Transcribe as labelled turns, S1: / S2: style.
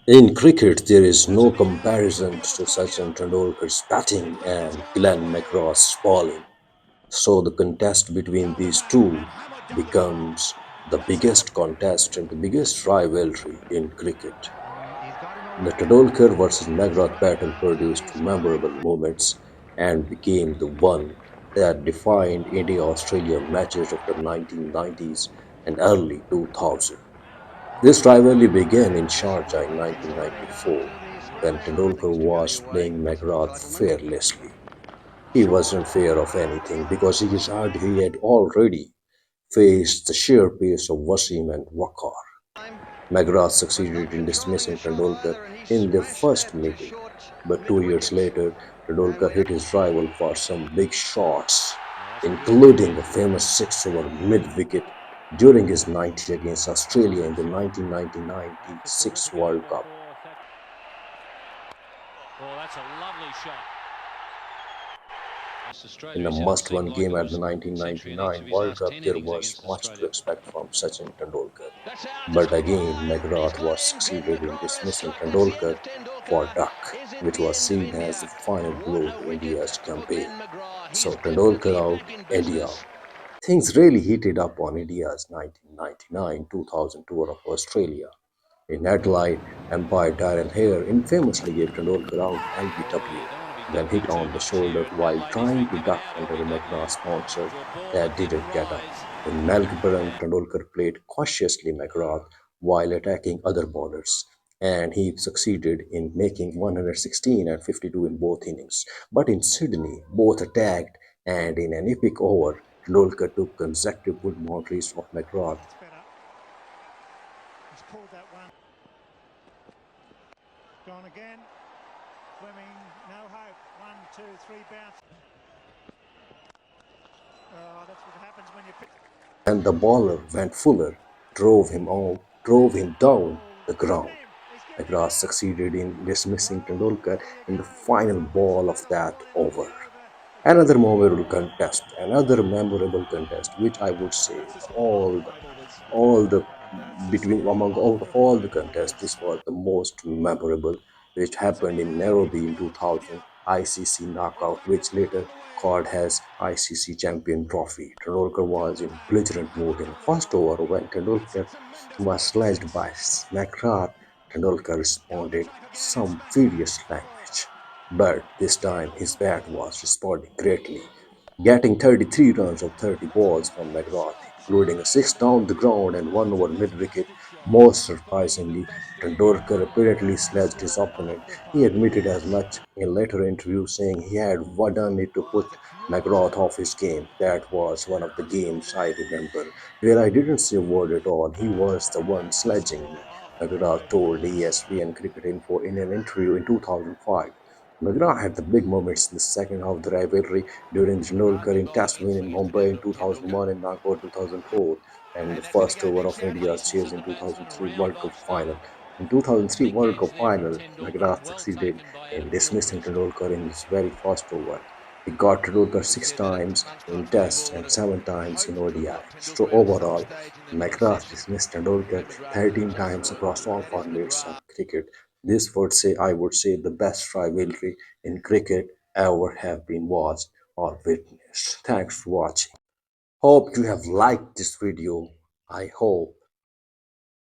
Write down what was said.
S1: In cricket, there is no comparison to Sachin Tendulkar's batting and Glenn McGrath's bowling. So the contest between these two becomes the biggest contest and the biggest rivalry in cricket. The Tendulkar versus McGrath battle produced memorable moments and became the one that defined India-Australia matches of the 1990s and early 2000s. This rivalry began in Sharjah in 1994 when Tendulkar was playing McGrath fearlessly. He wasn't fear of anything because he had already faced the sheer pace of Wasim and Waqar. McGrath succeeded in dismissing Tendulkar in their first meeting, but 2 years later, Tendulkar hit his rival for some big shots, including a famous six-over mid-wicket during his 90 against Australia in the 1996 World Cup. In a must-win game at the 1999 World Cup, there was much to expect from Sachin Tendulkar. But again, McGrath was succeeded in dismissing Tendulkar for duck, which was seen as the final blow to India's campaign. So Tendulkar out, India out. Things really heated up on India's 1999-2000 tour of Australia. In Adelaide, Empire Darren Hare infamously gave Tendulkar out LBW when hit on the shoulder while trying to duck under a McGrath bouncer that didn't get up. In Melbourne, Tendulkar played cautiously McGrath while attacking other bowlers, and he succeeded in making 116 and 52 in both innings. But in Sydney, both attacked, and in an epic over, Tendulkar took consecutive good boundaries of McGrath.
S2: Gone again. Fleming, no hope. 1, 2, 3 bounce. Oh, that's what happens when you pick.
S1: And the bowler, Van Fuller, drove him down the ground. McGrath succeeded in dismissing Tendulkar in the final ball of that over. Another memorable contest, which I would say all the between among out of all the contests, this was the most memorable, which happened in Nairobi in 2000 ICC knockout, which later called as ICC Champion Trophy. Tendulkar was in belligerent mood in the first over when Tendulkar was slashed by McGrath. Tendulkar responded some furious language, but this time his bat was responding greatly, getting 33 runs of 30 balls from McGrath, including a six down the ground and one over mid-wicket. Most surprisingly, Tendulkar apparently sledged his opponent. He admitted as much in later interviews, saying he had done it to put McGrath off his game. That was one of the games I remember where I didn't say a word at all. He was the one sledging me, McGrath told ESPN Cricket Info in an interview in 2005. McGrath had the big moments in the second half of the rivalry during the Tendulkar Test win in Mumbai in 2001 and Nagpur 2004, and the first over of India's chase in 2003 World Cup final. In 2003 World Cup final, McGrath succeeded in dismissing Tendulkar in his very first over. He got Tendulkar six times in Tests and seven times in ODI. So overall, McGrath dismissed Tendulkar 13 times across all formats of cricket. This I would say the best rivalry in cricket ever have been watched or witnessed. Thanks for watching. Hope you have liked this video. I hope